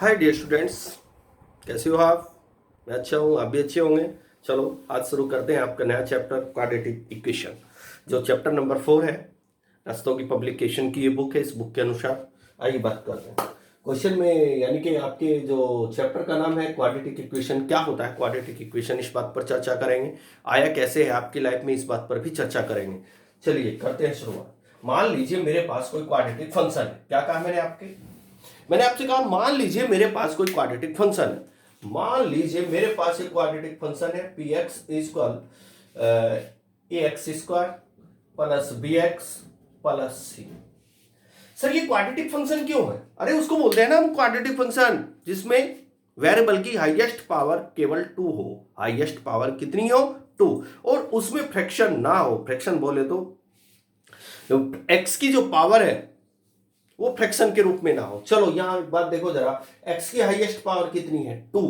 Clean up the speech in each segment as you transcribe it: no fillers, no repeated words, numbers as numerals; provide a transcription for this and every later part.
Hi dear students, कैसे हो आप? मैं अच्छा हूँ, आप भी अच्छे होंगे। चलो आज शुरू करते हैं आपका नया चैप्टर क्वाड्रेटिक इक्वेशन, जो चैप्टर नंबर 4 है। रास्तों की पब्लिकेशन की ये बुक है। इस बुक के अनुसार आइए बात करते हैं क्वेश्चन में, यानी कि आपके जो चैप्टर का नाम है क्वाड्रेटिक इक्वेशन। क्या होता है क्वाड्रेटिक इक्वेशन, इस बात पर चर्चा करेंगे। आया कैसे है आपकी लाइफ में, इस बात पर भी चर्चा करेंगे। चलिए करते हैं शुरुआत। मान लीजिए मेरे पास कोई क्वाड्रेटिक फंक्शन है। क्या कहा मैंने आपसे कहा मान लीजिए मेरे पास कोई क्वाड्रेटिक फंक्शन है। मान लीजिए मेरे पास एक क्वाड्रेटिक फंक्शन है p x is equal a x square plus B x plus c. Sir ये क्वाड्रेटिक फंक्शन क्यों है? अरे उसको बोलते हैं ना हम क्वाड्रेटिक फंक्शन जिसमें वेरिएबल की हाईएस्ट पावर केवल 2 हो। हाईएस्ट पावर कितनी हो? 2। और उसमें फ्रैक्शन ना हो। फ्रैक्शन बोले तो एक्स की जो पावर है वो फ्रैक्शन के रूप में ना हो। चलो यहां एक बात देखो जरा, एक्स की हाईएस्ट पावर कितनी है? 2।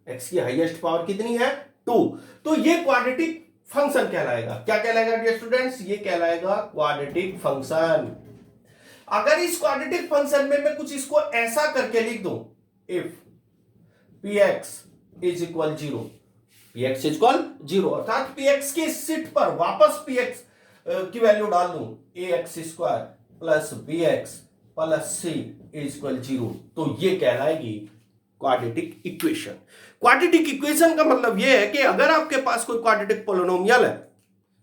एक्स की हाईएस्ट पावर कितनी है? 2। तो ये क्वाड्रेटिक फंक्शन कहलाएगा। क्या कहलाएगा डियर स्टूडेंट्स? ये कहलाएगा क्वाड्रेटिक फंक्शन। अगर इस क्वाड्रेटिक फंक्शन में मैं कुछ इसको ऐसा करके लिख दूं, if P x is equal 0, P x is equal 0 अर्थात पी एक्स की सीट पर वापस पी एक्स की वैल्यू डाल दूं, A x square plus B x plus C is equal 0, तो ये कहलाएगी क्वाड्रेटिक इक्वेशन। क्वाड्रेटिक इक्वेशन का मतलब यह है कि अगर आपके पास कोई क्वाड्रेटिक पोलिनोमियल है,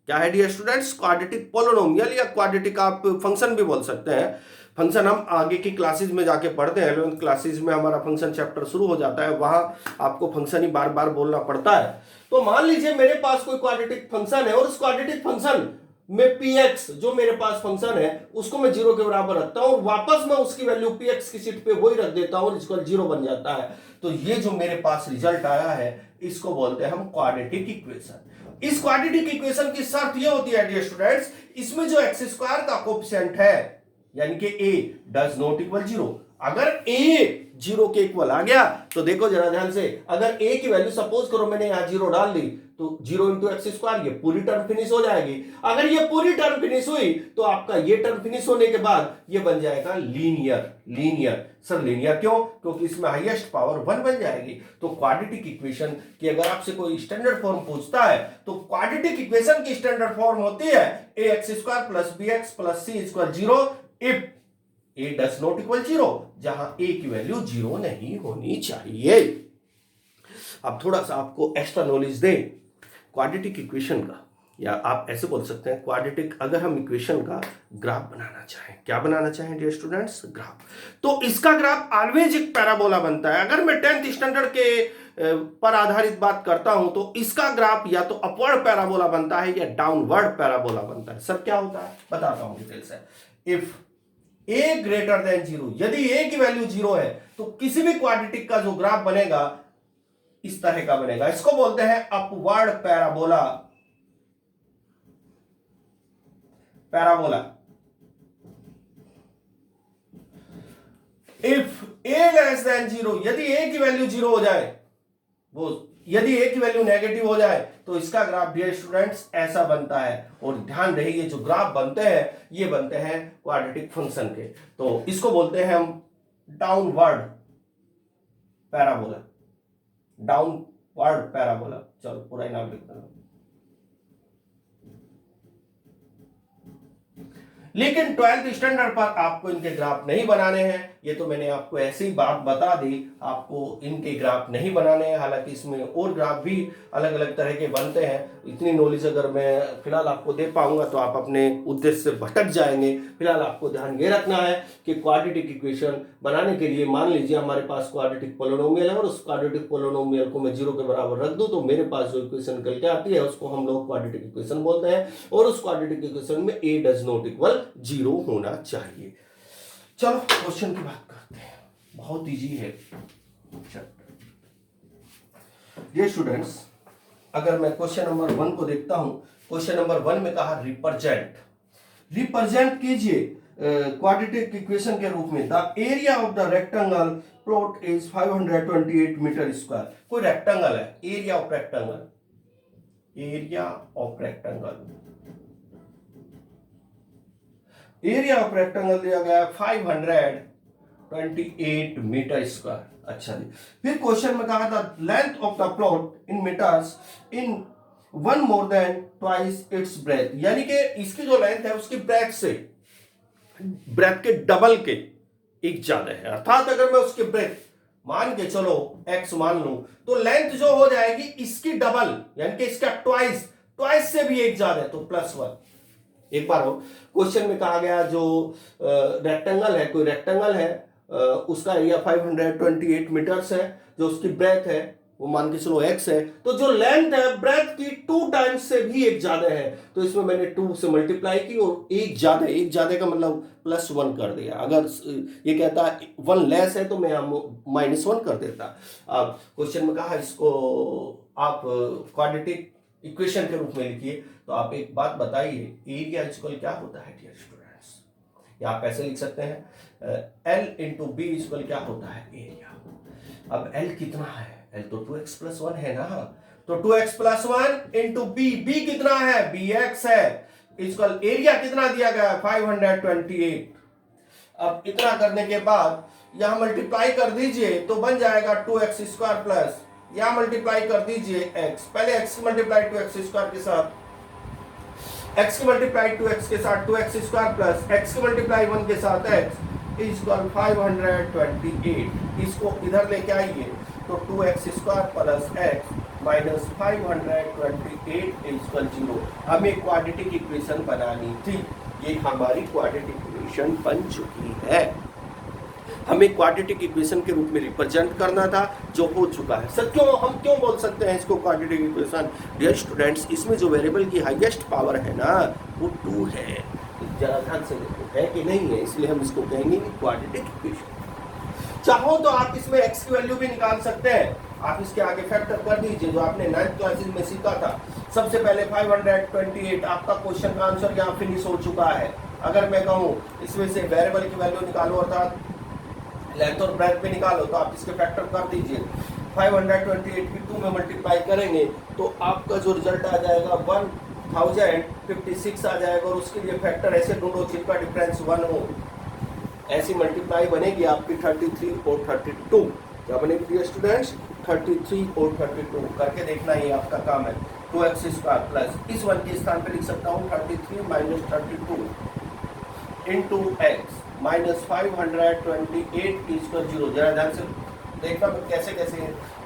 क्या है डियर स्टूडेंट्स? क्वाड्रेटिक पोलिनोमियल या क्वाड्रेटिक आप फंक्शन भी बोल सकते हैं। फंक्शन हम आगे की क्लासेस में जाके पढ़ते हैं। 11th क्लासेस में हमारा फंक्शन चैप्टर शुरू हो जाता है, वहां आपको फंक्शन ही बार बार बोलना पड़ता है। तो मान लीजिए मेरे पास कोई क्वाड्रेटिक फंक्शन है और उस क्वाड्रेटिक फंक्शन में पी एक्स जो मेरे पास फंक्शन है उसको मैं 0 के बराबर रखता हूं और वापस मैं उसकी वैल्यू पी एक्स की सीट पे वही रख देता हूं और इसको 0 बन जाता है। तो ये जो मेरे पास रिजल्ट आया है इसको बोलते हैं हम क्वाड्रेटिक इक्वेशन। इस क्वाड्रेटिक इक्वेशन की शर्त यह होती है डियर स्टूडेंट्स, इसमें जो एक्स स्क्वायर का कोएफिशिएंट है यानी कि a डज नॉट इक्वल 0, अगर a 0 के इक्वल आ गया तो देखो जरा ध्यान से, अगर a की वैल्यू सपोज करो मैंने यहां 0 डाल दी तो 0 इंटू एक्स स्क्वायर, ये पूरी टर्म फिनिश हो जाएगी। अगर ये पूरी टर्म फिनिश हुई तो आपका ये टर्म फिनिश होने के बाद ये बन जाएगा लीनियर। सर लीनियर क्यों? क्योंकि इसमें हाईएस्ट पावर 1 बन जाएगी। तो क्वाड्रेटिक इक्वेशन की अगर आपसे कोई स्टैंडर्ड फॉर्म पूछता है तो क्वाड्रेटिक इक्वेशन की स्टैंडर्ड फॉर्म होती है A x square plus B x plus C equal 0 if a does not equal 0, जहां a की वैल्यू 0 नहीं होनी चाहिए। अब थोड़ा सा आपको एक्स्ट्रा नॉलेज दें क्वाड्रेटिक इक्वेशन का, या आप ऐसे बोल सकते हैं क्वाड्रेटिक, अगर हम इक्वेशन का ग्राफ बनाना चाहें, क्या बनाना चाहें डियर स्टूडेंट्स? ग्राफ। तो इसका ग्राफ ऑलवेज एक पैराबोला बनता है। अगर मैं 10th स्टैंडर्ड के पर आधारित बात करता हूं तो इसका ग्राफ या तो अपवर्ड पैराबोला बनता है या डाउनवर्ड पैराबोला बनता है। सर क्या होता है बताता हूं डिटेल से। इफ a ग्रेटर देन 0, यदि a की वैल्यू 0 है तो किसी भी क्वाड्रेटिक का जो ग्राफ बनेगा इस तरह का बनेगा। इसको बोलते हैं upward parabola. If a less than 0, यदि a की वैल्यू 0 हो जाए, वो यदि a की वैल्यू नेगेटिव हो जाए तो इसका ग्राफ डियर स्टूडेंट्स ऐसा बनता है। और ध्यान रहे ये जो ग्राफ बनते हैं ये बनते हैं क्वाड्रेटिक फंक्शन के। तो इसको बोलते हैं हम डाउनवर्ड पैराबोला। चलो पूरा नाम लिखता हूं। लेकिन 12th स्टैंडर्ड पर आपको इनके ग्राफ नहीं बनाने हैं। ये तो मैंने आपको ऐसी बात बता दी, आपको इनके ग्राफ नहीं बनाने हैं। हालांकि इसमें और ग्राफ भी अलग अलग तरह के बनते हैं। इतनी नॉलेज अगर मैं फिलहाल आपको दे पाऊंगा तो आप अपने उद्देश्य से भटक जाएंगे। फिलहाल आपको ध्यान ये रखना है कि क्वाड्रेटिक इक्वेशन बनाने के लिए मान लीजिए हमारे पास क्वाड्रेटिक पोलिनोमियल है और उस क्वाड्रेटिक पोलिनोमियल को मैं 0 के बराबर रख दूं तो मेरे पास जो इक्वेशन निकल के आती है उसको हम लोग क्वाड्रेटिक इक्वेशन बोलते हैं। और उस क्वाड्रेटिक इक्वेशन में a डज नॉट इक्वल 0 होना चाहिए। चलो क्वेश्चन की बात करते हैं, बहुत इजी है डियर स्टूडेंट्स। अगर मैं क्वेश्चन नंबर 1 को देखता हूं, क्वेश्चन नंबर 1 में कहा रिप्रेजेंट कीजिए क्वाड्रेटिक इक्वेशन के रूप में the area of the rectangle plot is 528 metre square. कोई रेक्टेंगल है, एरिया ऑफ रेक्टेंगल दिया गया 528 28 मीटर स्क्वायर। अच्छा जी, फिर क्वेश्चन में कहा था length of the plot in metres in one more than twice its breadth, यानी कि इसकी जो लेंथ है उसकी ब्रेथ के डबल के एक ज्यादा है। अर्थात अगर मैं उसके ब्रेथ मान के चलो x मान लूं तो लेंथ जो हो जाएगी इसकी डबल, यानी कि इसका ट्वाइस से भी एक ज्यादा है, तो +1। एक बार हो क्वेश्चन में कहा गया जो रेक्टेंगल है, कोई रेक्टेंगल है, उसका एरिया 528 मीटर्स है, जो उसकी ब्रेथ है वो मान के चलो x है, तो जो लेंथ है ब्रेथ की 2 टाइम्स से भी एक ज्यादा है, तो इसमें मैंने 2 से मल्टीप्लाई की और एक ज्यादा का मतलब +1 कर दिया। अगर ये कहता 1 लेस है तो मैं -1 कर देता। अब क्वेश्चन में कहा इसको आप क्वाड्रेटिक इक्वेशन के रूप में लिखिए, तो आप एक बात बताइए, एरिया इक्वल क्या होता है डियर स्टूडेंट्स? या आप ऐसे लिख सकते हैं L इंटू बी इक्वल क्या होता है एरिया। अब L कितना है? L तो 2x+1 है ना, तो 2x+1 इंटू बी कितना है? bx है, इक्वल एरिया कितना दिया गया है? 528। अब इतना करने के बाद यहां मल्टीप्लाई कर दीजिए तो बन जाएगा 2x² प्लस, यहां मल्टीप्लाई कर दीजिए x, पहले x की मल्टीप्लाई 2x² के साथ, x की मल्टीप्लाई 2x के साथ 2x² प्लस x की मल्टीप्लाई 1 के साथ x इक्वल 528। इसको इधर लेके आइए तो 2x² plus x minus 528 equal 0। हमें क्वाड्रेटिक इक्वेशन बनानी थी, ये हमारी क्वाड्रेटिक इक्वेशन बन चुकी है। हमें क्वाड्रेटिक इक्वेशन के रूप में रिप्रेजेंट करना था, जो हो चुका है। सर क्यों, हम क्यों बोल सकते हैं इसको क्वाड्रेटिक इक्वेशन? डियर स्टूडेंट्स, इसमें जो वेरिएबल की हाईएस्ट पावर है ना वो 2 है। जरा ध्यान से देखो है कि नहीं है, इसलिए हम इसको कहेंगे क्वाड्रेटिक इक्वेशन। चाहो तो आप इसमें x की वैल्यू भी निकाल सकते हैं, आप इसके आगे फैक्टर कर दीजिए जो आपने 9th क्लासेस में सीखा था। सबसे पहले 528, आपका क्वेश्चन का आंसर यहाँ फिनिश हो चुका है। अगर मैं कहूँ इसमें से वेरिएबल की वैल्यू निकालो अर्थात लेंथ और ब्रेथ पे निकालो, तो आप इसके फैक्टर कर दीजिए। 528 की 2 में मल्टीप्लाई करेंगे तो आपका जो रिजल्ट आ जाएगा 1056 आ जाएगा, और उसके लिए फैक्टर ऐसे ढूंढो जिनका डिफरेंस 1 हो। ऐसी मल्टीप्लाई बनेगी आपकी 33 और 32। क्या बनेगी डियर स्टूडेंट्स? 33 और 32 करके देखना, ये आपका काम है। 2x² प्लस इस 1 के स्थान पे लिख सकता हूँ 33 minus 32 into x minus 528 equal 0। जरा ध्यान से देखना कैसे कैसे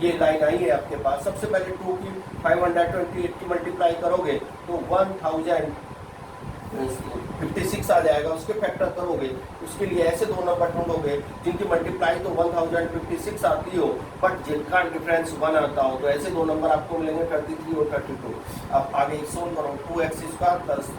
ये लाइन आई है आपके पास। सबसे पहले 2 की 528 की मल्टीप्लाई करोगे तो 1056 आ जाएगा, उसके फैक्टर करोगे, उसके लिए ऐसे दो नंबर ढूंढोगे जिनकी मल्टीप्लाई तो 1056 आती हो बट जिनका डिफरेंस 1 आता हो, तो ऐसे दो नंबर आपको मिलेंगे 33 और 32। अब आगे सोल्व करो 2x² प्लस,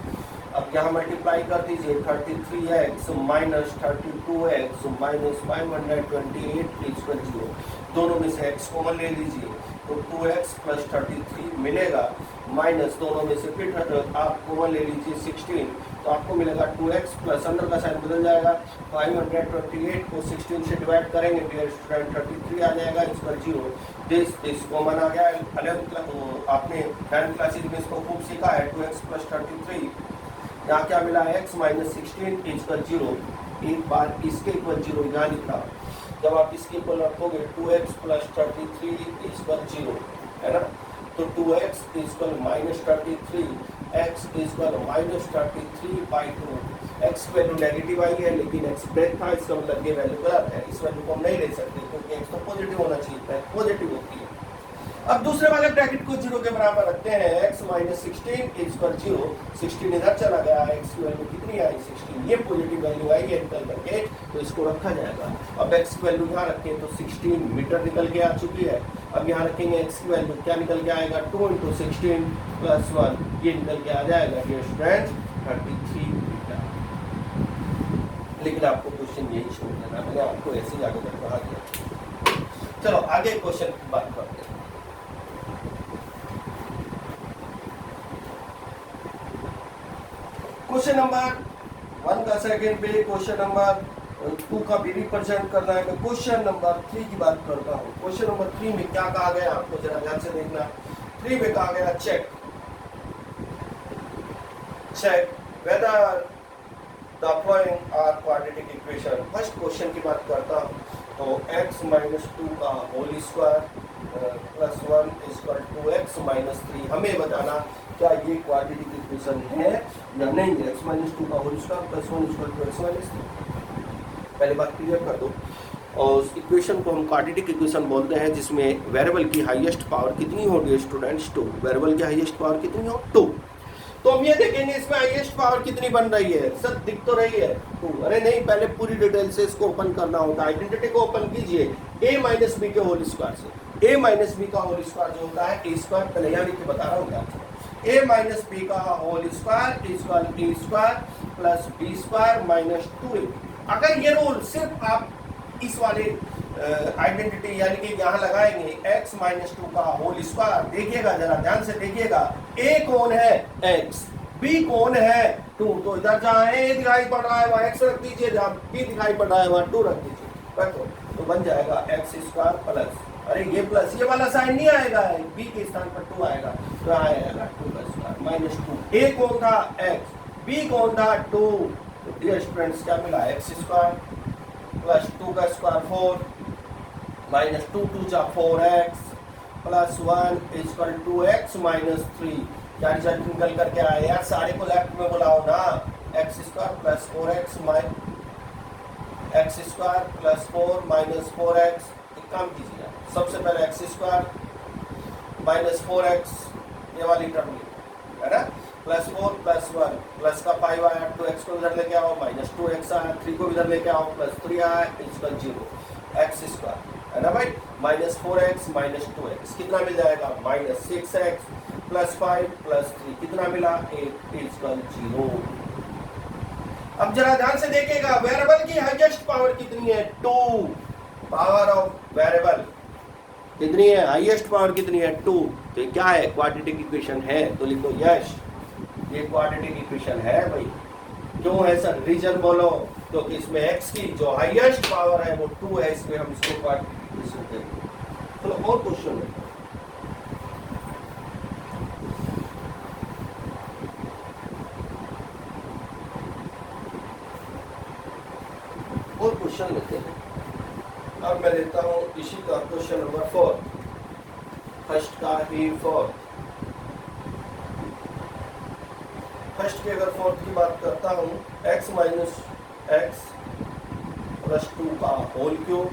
अब यहाँ मल्टीप्लाई कर दीजिए 33x minus 32x minus 528 equal 0। दोनों में से x कॉमन ले लीजिए तो 2x प्लस 33 मिलेगा, माइनस दोनों में से फिर आप कॉमन ले लीजिए 16, तो आपको मिलेगा 2x प्लस अंदर का साइन बदल जाएगा, 528 को 16 से डिवाइड करेंगे डियर स्टूडेंट 33 आ जाएगा इक्वल 0। दिस कॉमन आ गया। 11th आपने 10th क्लासेज में इसको खूब सीखा है। 2x प्लस 33, यहाँ क्या मिला x माइनस 16 इक्वल 0। एक बार इसके इक्वल 0 यहाँ लिखा, जब आप इसके इक्वल रखोगे 2x प्लस 33 इक्वल 0 है ना, तो 2x equal minus 33, x equal minus 33/2। x value negative आई है लेकिन x ब्रेक था, इसका मतलब ये वैल्यू गलत है, इस वैल्यू को हम नहीं ले सकते क्योंकि x तो पॉजिटिव होना चाहिए, पॉजिटिव होती है। अब दूसरे वाले ब्रैकेट को 0 के बराबर रखते हैं, x माइनस 16 इक्वल 0। 16 इधर चला गया, x की वैल्यू कितनी आई 16, ये पॉजिटिव वैल्यू आई है निकल करके, तो इसको रखा जाएगा। अब x की वैल्यू यहाँ रखें तो 16 मीटर निकल के आ चुकी है। अब यहाँ रखेंगे x की वैल्यू, क्या निकल के आएगा 2 × 16 + 1, ये निकल के आ जाएगा डियर स्टूडेंट 33 मीटर। लेकिन आपको क्वेश्चन यही छोड़ देना, मैंने आपको ऐसे ही आगे तक कहा दिया। चलो आगे क्वेश्चन की बात करते हैं। क्वेश्चन नंबर 1 का सेकंड पे, क्वेश्चन नंबर 2 का भी रिप्रेजेंट करना है। मैं क्वेश्चन नंबर 3 की बात करता हूँ। क्वेश्चन नंबर 3 में क्या कहा गया आपको जरा ध्यान से देखना। 3 में कहा गया check whether the following are quadratic equation. First question की बात करता हूँ तो x माइनस 2 का whole square plus 1 equal to x minus 3। हमें बताना क्या ये क्वाड्रेटिक इक्वेशन है या नहीं है। x माइनस 2 का whole square plus 1 equal to x minus 3, पहले बात क्लियर कर दो। और उस इक्वेशन को हम क्वाड्रेटिक इक्वेशन बोलते हैं जिसमें वेरिएबल की हाईएस्ट पावर कितनी होगी स्टूडेंट्स? 2। वेरिएबल की हाईएस्ट पावर कितनी हो? 2। तो हम ये देखेंगे इसमें हाईएस्ट पावर कितनी बन रही है। सर दिख तो रही है 2। अरे नहीं, पहले पूरी डिटेल से इसको ओपन करना होता है। आइडेंटिटी को ओपन कीजिए a माइनस बी के होल स्क्वायर से। a माइनस बी का होल स्क्वायर जो होता है a स्क्वायर, पहले यहाँ लिख के बता रहा हूँ क्या। a माइनस बी का whole square equal a square plus b square minus 2a। अगर ये रूल सिर्फ आप इस वाले आइडेंटिटी यानी कि यहाँ लगाएंगे x माइनस 2 का होल स्क्वायर, देखिएगा जरा ध्यान से देखिएगा, a कौन है x, b कौन है 2, तो इधर जहाँ a दिखाई पड़ रहा है वहाँ x रख दीजिए, जहाँ b दिखाई पड़ रहा है वहाँ 2 रख दीजिए, रखो तो बन जाएगा x स्क्वायर प्लस, अरे ये प्लस ये वाला साइन नहीं आएगा, b के स्थान पर 2 आएगा तो आएगा 2 का स्क्वायर माइनस 2। a कौन था x, b कौन था 2, तो डियर स्टूडेंट्स क्या मिला x स्क्वायर प्लस 2 का स्क्वायर 4 माइनस 2 2 जा 4x plus 1 equal to x minus 3। क्या रिजल्ट निकल करके आया यार? सारे को लेफ्ट में बुलाओ ना। x square plus 4x x square plus 4 minus 4x। एक काम कीजिए, सबसे पहले x स्क्वायर माइनस 4x ये वाली टर्म है ना, प्लस 4 प्लस 1 प्लस का 5 आया, 2x को इधर लेके आओ माइनस 2x आया, 3 को इधर लेके आओ प्लस 3 आया इक्वल 0 x स्क्वायर है ना भाई, माइनस 4x माइनस 2x कितना मिल जाएगा माइनस 6x प्लस 5 प्लस 3 कितना मिला 8 इक्वल 0। अब जरा ध्यान से देखिएगा वेरिएबल की हाईएस्ट पावर कितनी है 2। पावर ऑफ वेरिएबल कितनी है, हाईएस्ट पावर कितनी है 2। तो क्या है क्वाड्रेटिक इक्वेशन है, तो लिखो यस ये क्वाड्रेटिक इक्वेशन है भाई। क्यों है सर, रीजन बोलो। तो इसमें x की जो हाईएस्ट पावर है वो 2 है, इसमें हम इसको क्वाड्रेटिक इक्वेशन कहते हैं। चलो और क्वेश्चन लेते हैं। और क्वेश्चन लेते हैं। अब मैं लेता हूं इसी का क्वेश्चन नंबर 4, फर्स्ट का ही 4। फर्स्ट की अगर 4 की बात करता हूं, x माइनस x प्लस 2 का whole cube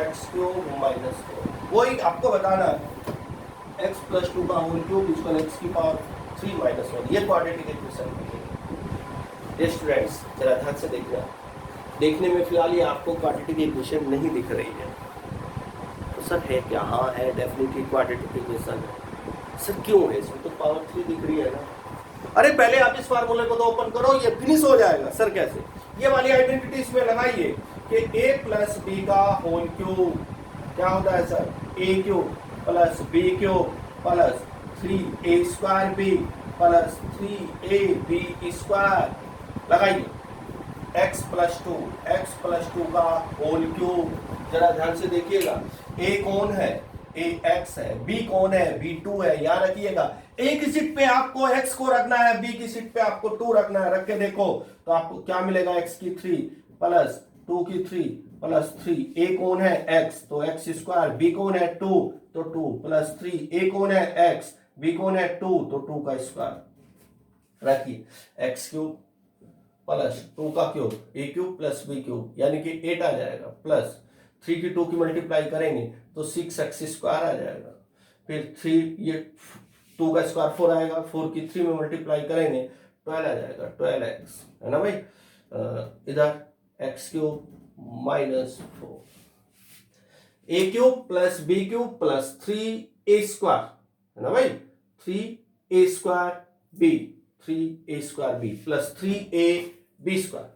x cube minus 4। वही आपको बताना है x प्लस 2 का होल क्यूब इक्वल x की पावर 3 माइनस 1। ये क्वाड्रेटिक इक्वेशन है। स्टूडेंट्स जरा ध्यान से देखना, देखने में फिलहाल ये आपको क्वाड्रेटिक इक्वेशन नहीं दिख रही है तो सर है क्या? हाँ है, डेफिनेटली क्वाड्रेटिक इक्वेशन है। सर क्यों है? इसमें तो पावर 3 दिख रही है ना। अरे पहले आप इस फार्मूले को तो ओपन करो, ये फिनिश हो जाएगा। सर कैसे? ये वाली आइडेंटिटी इसमें लगाइए कि a प्लस बी का होल क्यूब क्या होता है sir, a cube plus b cube plus 3a square b plus 3ab square. लगाइए x प्लस 2 का होल क्यूब। जरा ध्यान से देखिएगा, a कौन है, a x है, b कौन है, b 2 है। याद रखिएगा a की सीट पे आपको x को रखना है, b की सीट पे आपको 2 रखना है। रख के देखो तो आपको क्या मिलेगा, x की 3 प्लस 2 की 3 प्लस 3। a कौन है x, तो x स्क्वायर, b कौन है 2 तो 2 प्लस 3। a कौन है x, b कौन है 2 तो 2 का स्क्वायर। रखिए x क्यूब प्लस 2 का cube a cube plus b cube यानी कि 8 आ जाएगा, प्लस 3 की 2 की मल्टीप्लाई करेंगे तो 6x स्क्वायर आ जाएगा। फिर 3 ये 2 का स्क्वायर 4 आएगा, 4 की 3 में मल्टीप्लाई करेंगे 12 आ जाएगा, 12x है ना भाई। इधर x cube minus 4, a cube plus b cube plus 3a square है ना भाई, 3a square b, 3a square b plus 3ab square.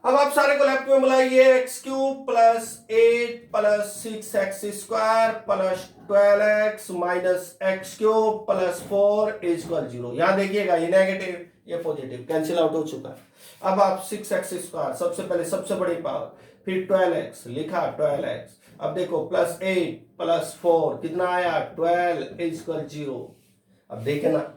अब आप सारे को लेफ्ट में बुलाइए, x cube plus 8 plus 6x square plus 12x minus x cube plus 4 equal 0। यहां देखिएगा ये नेगेटिव ये पॉजिटिव कैंसिल आउट हो चुका है। अब आप 6x स्क्वायर सबसे पहले सबसे बड़ी पावर, फिर 12x लिखा 12x। अब देखो प्लस 8 प्लस 4 कितना आया 12 इक्वल 0। अब देखे ना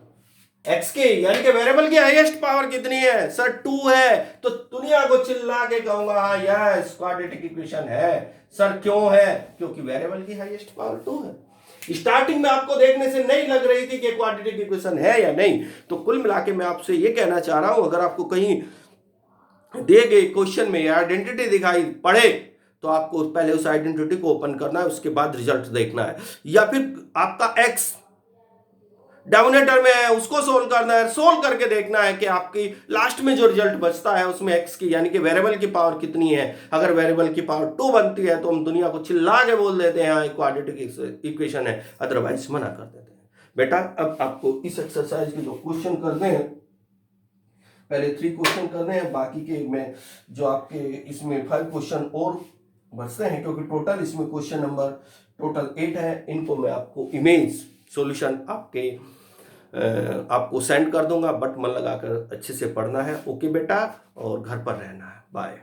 एक्स की यानी कि वेरिएबल की हाईएस्ट पावर कितनी है सर 2 है, तो दुनिया को चिल्ला के कहूंगा हाँ यस क्वाड्रेटिक इक्वेशन है सर। क्यों है? क्योंकि वेरिएबल की हाईएस्ट पावर 2 है। स्टार्टिंग में आपको देखने से नहीं लग रही थी कि क्वाड्रेटिक इक्वेशन है या नहीं। तो कुल मिला के मैं आपसे ये कहना चाह रहा हूं, अगर आपको कहीं दिए गए क्वेश्चन में आइडेंटिटी दिखाई पड़े तो आपको पहले उस आइडेंटिटी को ओपन करना है, उसके बाद रिजल्ट देखना है। या फिर आपका एक्स डिनोमिनेटर में है उसको सोल्व करना है, सोल्व करके देखना है कि आपकी लास्ट में जो रिजल्ट बचता है उसमें एक्स की यानी कि वेरिएबल की पावर कितनी है। अगर वेरिएबल की पावर 2 बनती है तो हम दुनिया को चिल्ला के बोल देते हैं हाँ क्वाड्रेटिक इक्वेशन है, अदरवाइज मना कर देते हैं। बेटा अब आपको इस एक्सरसाइज के जो क्वेश्चन करने हैं, पहले 3 क्वेश्चन करने हैं, बाकी के में जो आपके इसमें 5 क्वेश्चन और बचते हैं, क्योंकि टोटल इसमें क्वेश्चन नंबर टोटल 8 है। इनको मैं आपको इमेज सॉल्यूशन आपको सेंड कर दूंगा, बट मन लगाकर अच्छे से पढ़ना है। ओके बेटा, और घर पर रहना है। बाय।